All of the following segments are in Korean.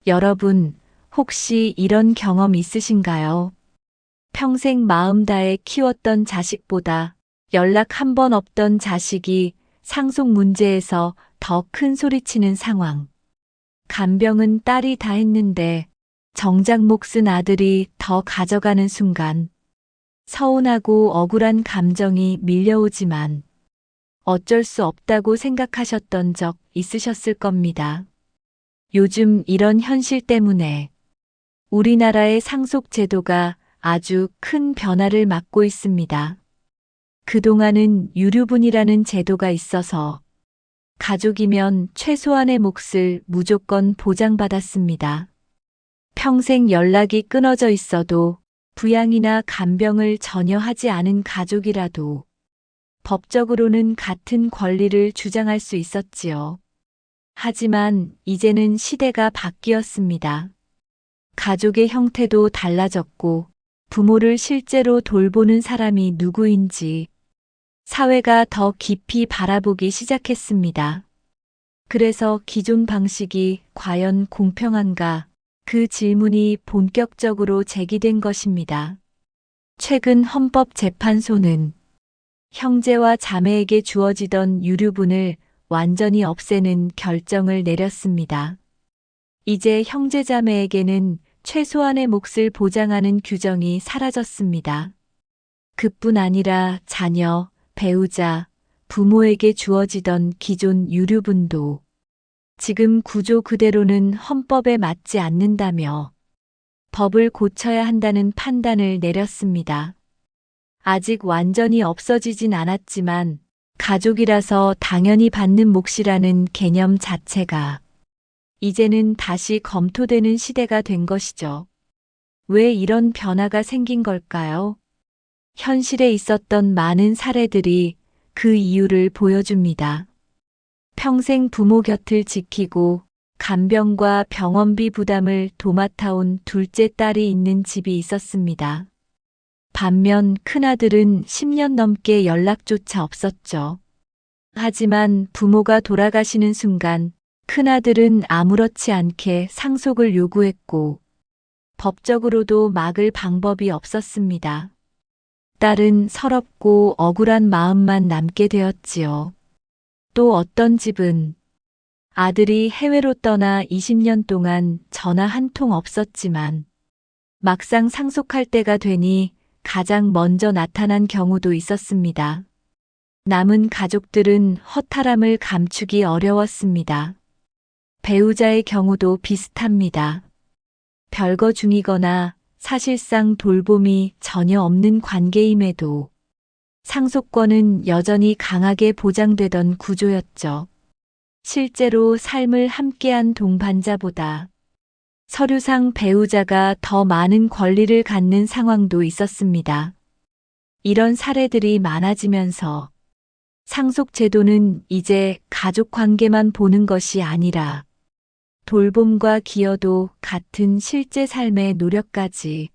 여러분, 혹시 이런 경험 있으신가요? 평생 마음 다해 키웠던 자식보다 연락 한 번 없던 자식이 상속 문제에서 더 큰 소리치는 상황. 간병은 딸이 다 했는데 정작 몫은 아들이 더 가져가는 순간. 서운하고 억울한 감정이 밀려오지만 어쩔 수 없다고 생각하셨던 적 있으셨을 겁니다. 요즘 이런 현실 때문에 우리나라의 상속 제도가 아주 큰 변화를 맞고 있습니다. 그동안은 유류분이라는 제도가 있어서 가족이면 최소한의 몫을 무조건 보장받았습니다. 평생 연락이 끊어져 있어도 부양이나 간병을 전혀 하지 않은 가족이라도 법적으로는 같은 권리를 주장할 수 있었지요. 하지만 이제는 시대가 바뀌었습니다. 가족의 형태도 달라졌고 부모를 실제로 돌보는 사람이 누구인지 사회가 더 깊이 바라보기 시작했습니다. 그래서 기존 방식이 과연 공평한가? 그 질문이 본격적으로 제기된 것입니다. 최근 헌법재판소는 형제와 자매에게 주어지던 유류분을 완전히 없애는 결정을 내렸습니다. 이제 형제자매에게는 최소한의 몫을 보장하는 규정이 사라졌습니다. 그뿐 아니라 자녀, 배우자, 부모에게 주어지던 기존 유류분도 지금 구조 그대로는 헌법에 맞지 않는다며 법을 고쳐야 한다는 판단을 내렸습니다. 아직 완전히 없어지진 않았지만 가족이라서 당연히 받는 몫이라는 개념 자체가 이제는 다시 검토되는 시대가 된 것이죠. 왜 이런 변화가 생긴 걸까요? 현실에 있었던 많은 사례들이 그 이유를 보여줍니다. 평생 부모 곁을 지키고 간병과 병원비 부담을 도맡아온 둘째 딸이 있는 집이 있었습니다. 반면 큰아들은 10년 넘게 연락조차 없었죠. 하지만 부모가 돌아가시는 순간 큰아들은 아무렇지 않게 상속을 요구했고 법적으로도 막을 방법이 없었습니다. 딸은 서럽고 억울한 마음만 남게 되었지요. 또 어떤 집은 아들이 해외로 떠나 20년 동안 전화 한 통 없었지만 막상 상속할 때가 되니 가장 먼저 나타난 경우도 있었습니다. 남은 가족들은 허탈함을 감추기 어려웠습니다. 배우자의 경우도 비슷합니다. 별거 중이거나 사실상 돌봄이 전혀 없는 관계임에도 상속권은 여전히 강하게 보장되던 구조였죠. 실제로 삶을 함께한 동반자보다 서류상 배우자가 더 많은 권리를 갖는 상황도 있었습니다. 이런 사례들이 많아지면서 상속 제도는 이제 가족 관계만 보는 것이 아니라 돌봄과 기여도 같은 실제 삶의 노력까지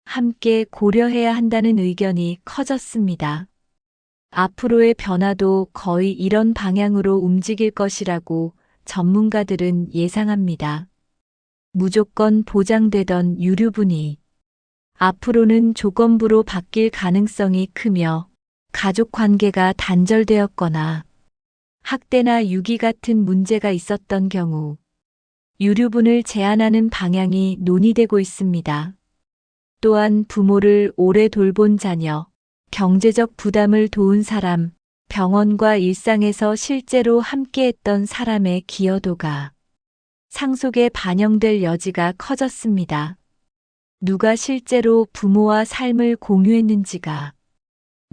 함께 고려해야 한다는 의견이 커졌습니다. 앞으로의 변화도 거의 이런 방향으로 움직일 것이라고 전문가들은 예상합니다. 무조건 보장되던 유류분이 앞으로는 조건부로 바뀔 가능성이 크며 가족 관계가 단절되었거나 학대나 유기 같은 문제가 있었던 경우 유류분을 제한하는 방향이 논의되고 있습니다. 또한 부모를 오래 돌본 자녀, 경제적 부담을 도운 사람, 병원과 일상에서 실제로 함께했던 사람의 기여도가 상속에 반영될 여지가 커졌습니다. 누가 실제로 부모와 삶을 공유했는지가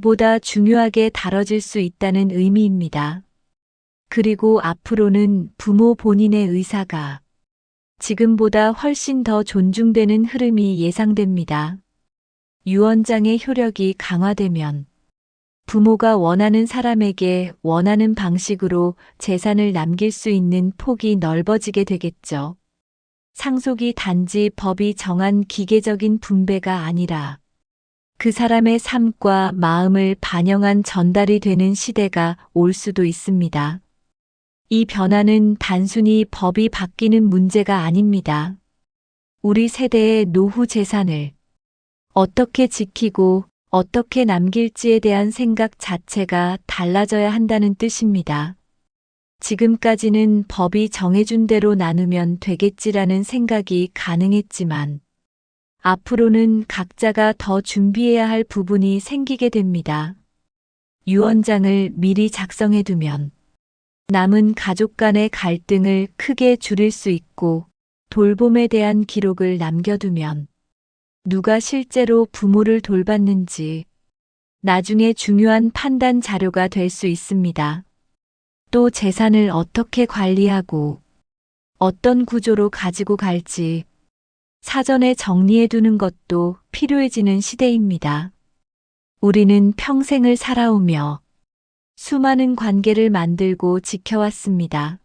보다 중요하게 다뤄질 수 있다는 의미입니다. 그리고 앞으로는 부모 본인의 의사가 지금보다 훨씬 더 존중되는 흐름이 예상됩니다. 유언장의 효력이 강화되면 부모가 원하는 사람에게 원하는 방식으로 재산을 남길 수 있는 폭이 넓어지게 되겠죠. 상속이 단지 법이 정한 기계적인 분배가 아니라 그 사람의 삶과 마음을 반영한 전달이 되는 시대가 올 수도 있습니다. 이 변화는 단순히 법이 바뀌는 문제가 아닙니다. 우리 세대의 노후 재산을 어떻게 지키고 어떻게 남길지에 대한 생각 자체가 달라져야 한다는 뜻입니다. 지금까지는 법이 정해준 대로 나누면 되겠지라는 생각이 가능했지만 앞으로는 각자가 더 준비해야 할 부분이 생기게 됩니다. 유언장을 미리 작성해두면 남은 가족 간의 갈등을 크게 줄일 수 있고 돌봄에 대한 기록을 남겨두면 누가 실제로 부모를 돌봤는지 나중에 중요한 판단 자료가 될 수 있습니다. 또 재산을 어떻게 관리하고 어떤 구조로 가지고 갈지 사전에 정리해두는 것도 필요해지는 시대입니다. 우리는 평생을 살아오며 수많은 관계를 만들고 지켜왔습니다.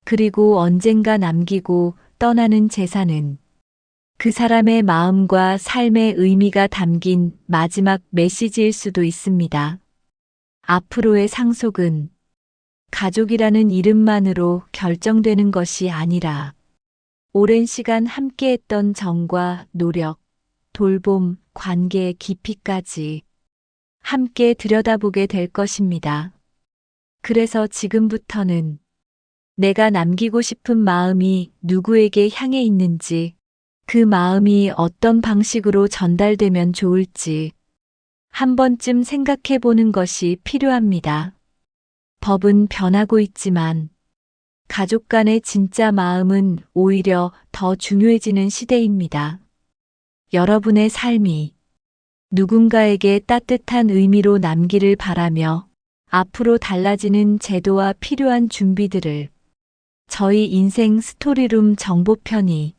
그리고 언젠가 남기고 떠나는 재산은 그 사람의 마음과 삶의 의미가 담긴 마지막 메시지일 수도 있습니다. 앞으로의 상속은 가족이라는 이름만으로 결정되는 것이 아니라 오랜 시간 함께했던 정과 노력, 돌봄, 관계의 깊이까지 함께 들여다보게 될 것입니다. 그래서 지금부터는 내가 남기고 싶은 마음이 누구에게 향해 있는지, 그 마음이 어떤 방식으로 전달되면 좋을지 한 번쯤 생각해 보는 것이 필요합니다. 법은 변하고 있지만 가족 간의 진짜 마음은 오히려 더 중요해지는 시대입니다. 여러분의 삶이 누군가에게 따뜻한 의미로 남기를 바라며 앞으로 달라지는 제도와 필요한 준비들을 저희 인생 스토리룸 정보편이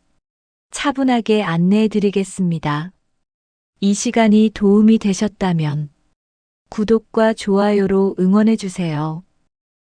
차분하게 안내해 드리겠습니다. 이 시간이 도움이 되셨다면 구독과 좋아요로 응원해 주세요.